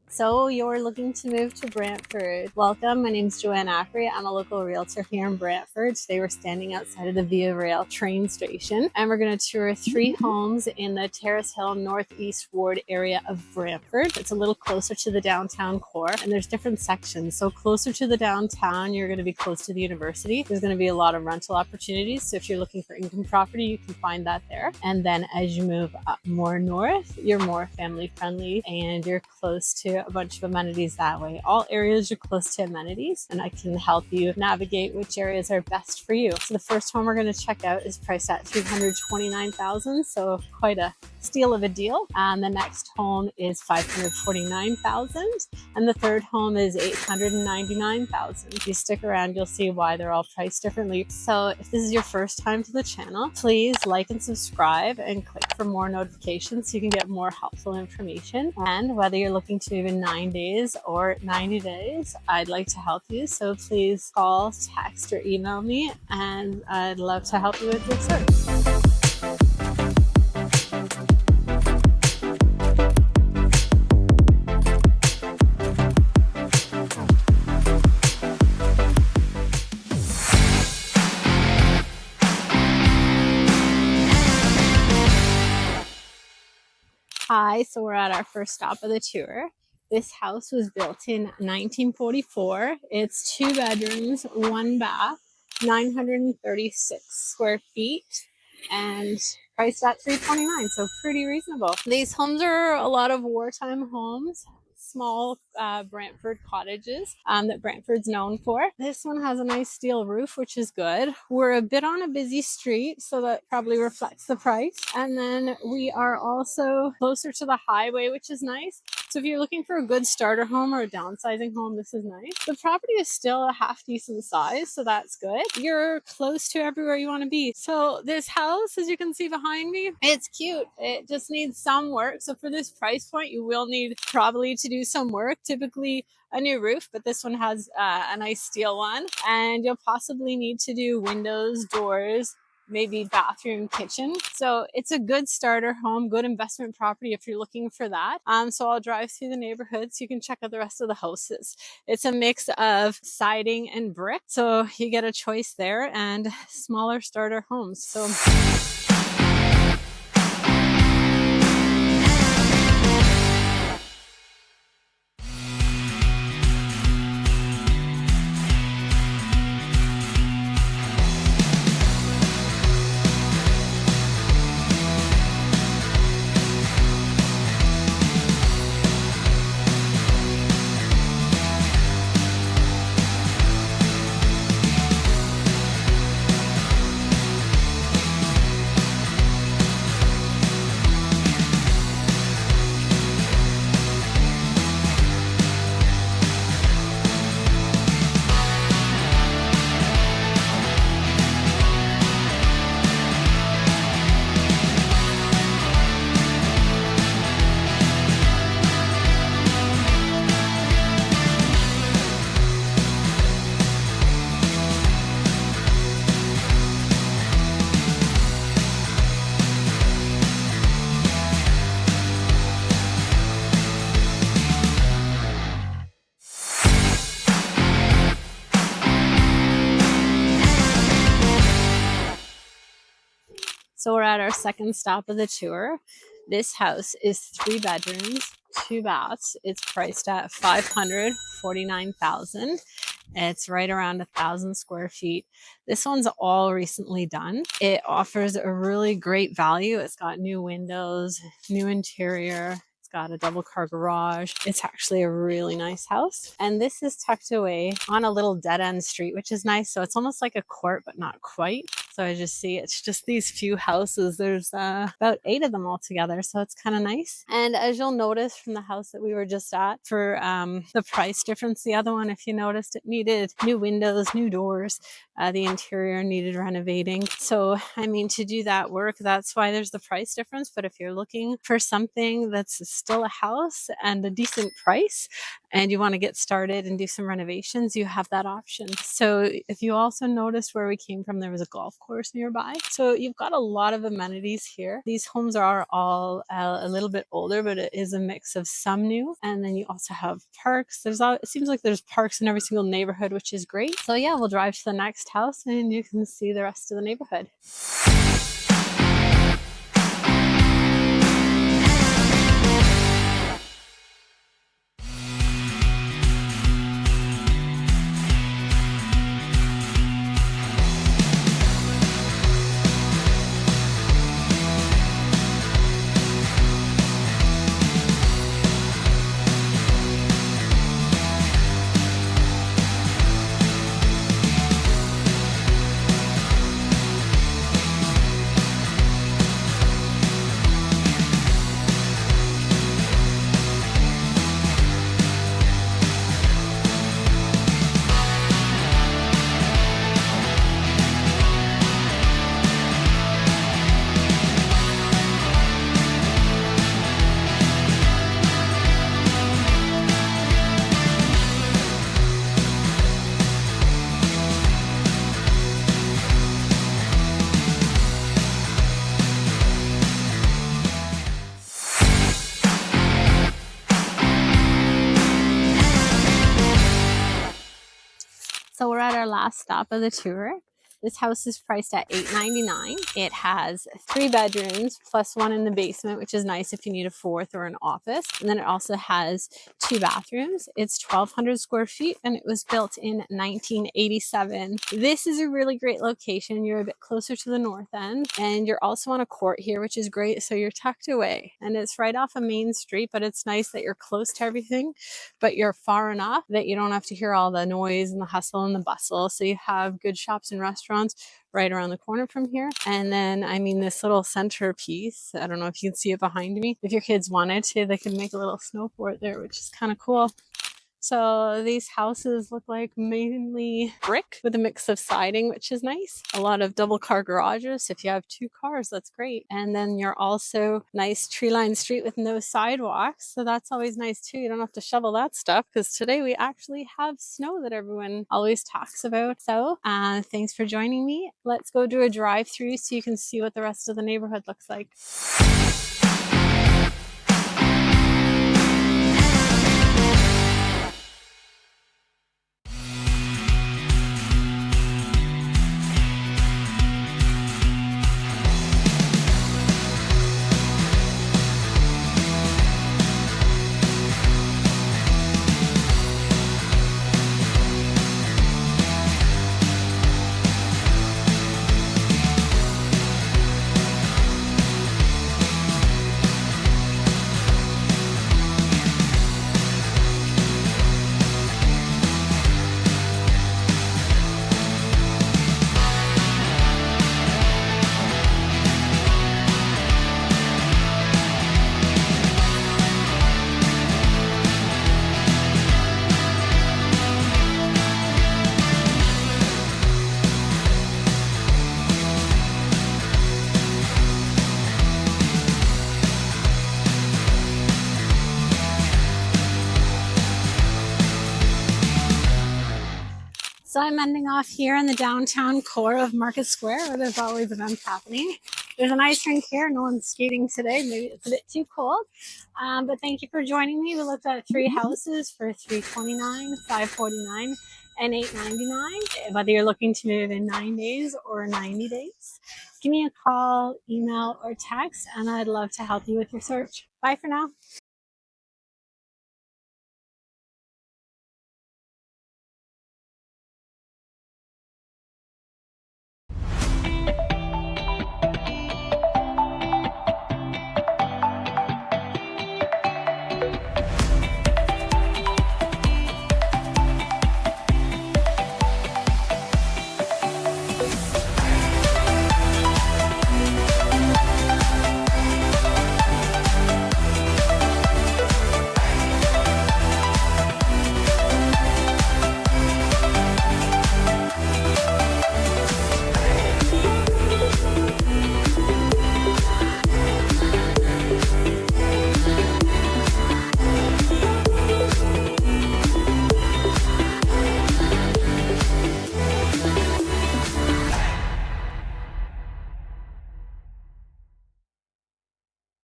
So you're looking to move to Brantford. Welcome, my name's Joanne Ackery. I'm a local realtor here in Brantford. Today we're standing outside of the Via Rail train station and we're going to tour 3 homes in the Terrace Hill Northeast Ward area of Brantford. It's a little closer to the downtown core and there's different sections. So closer to the downtown, you're going to be close to the university. There's going to be a lot of rental opportunities. So if you're looking for income property, you can find that there. And then as you move up more north, you're more family friendly and you're close to a bunch of amenities that way. All areas are close to amenities and I can help you navigate which areas are best for you. So the first home we're going to check out is priced at $329,000, so quite a steal of a deal. And the next home is $549,000 and the third home is $899,000. If you stick around, you'll see why they're all priced differently. So if this is your first time to the channel, please like and subscribe and click for more notifications so you can get more helpful information. And whether you're looking to move in 9 days or 90 days, I'd like to help you. So please call, text, or email me and I'd love to help you with your search. Hi, so we're at our first stop of the tour. This house was built in 1944. It's 2 bedrooms, 1 bath, 936 square feet, and priced at $329,000, so pretty reasonable. These homes are a lot of wartime homes, small Brantford cottages that Brantford's known for. This one has a nice steel roof, which is good. We're a bit on a busy street, so that probably reflects the price. And then we are also closer to the highway, which is nice. So if you're looking for a good starter home or a downsizing home, this is nice. The property is still a half decent size, so that's good. You're close to everywhere you want to be. So this house, as you can see behind me, it's cute. It just needs some work. So for this price point, you will need probably to do some work, typically a new roof, but this one has a nice steel one. And you'll possibly need to do windows, doors, maybe bathroom, kitchen. So it's a good starter home, good investment property if you're looking for that. So I'll drive through the neighborhood so you can check out the rest of the houses. It's a mix of siding and brick, so you get a choice there, and smaller starter homes. So we're at our second stop of the tour. This house is 3 bedrooms, 2 baths. It's priced at $549,000. It's right around 1,000 square feet. This one's all recently done. It offers a really great value. It's got new windows, new interior. It's got a double car garage. It's actually a really nice house. And this is tucked away on a little dead end street, which is nice. So it's almost like a court, but not quite. So I just see it's just these few houses. There's about 8 of them all together. So it's kind of nice. And as you'll notice from the house that we were just at, for the price difference, the other one, if you noticed, it needed new windows, new doors. The interior needed renovating. So, I mean, to do that work, that's why there's the price difference. But if you're looking for something that's still a house and a decent price, and you want to get started and do some renovations, you have that option. So if you also noticed where we came from, there was a golf course nearby. So you've got a lot of amenities here. These homes are all a little bit older, but it is a mix of some new. And then you also have parks. It seems like there's parks in every single neighborhood, which is great. So yeah, we'll drive to the next house and you can see the rest of the neighborhood. So we're at our last stop of the tour. This house is priced at $899. It has 3 bedrooms plus one in the basement, which is nice if you need a 4th or an office. And then it also has 2 bathrooms. It's 1,200 square feet and it was built in 1987. This is a really great location. You're a bit closer to the north end and you're also on a court here, which is great. So you're tucked away and it's right off a main street, but it's nice that you're close to everything, but you're far enough that you don't have to hear all the noise and the hustle and the bustle. So you have good shops and restaurants right around the corner from here. And then, I mean, this little centerpiece, I don't know if you can see it behind me. If your kids wanted to, they could make a little snow fort there, which is kind of cool. So these houses look like mainly brick with a mix of siding, which is nice. A lot of double car garages. If you have 2 cars, that's great. And then you're also nice tree-lined street with no sidewalks. So that's always nice too. You don't have to shovel that stuff because today we actually have snow that everyone always talks about. So thanks for joining me. Let's go do a drive-through so you can see what the rest of the neighborhood looks like. So I'm ending off here in the downtown core of Market Square where there's always events happening. There's an ice rink here. No one's skating today. Maybe it's a bit too cold. But thank you for joining me. We looked at 3 houses for $329, $549, and $899. Whether you're looking to move in 9 days or 90 days, give me a call, email, or text, and I'd love to help you with your search. Bye for now.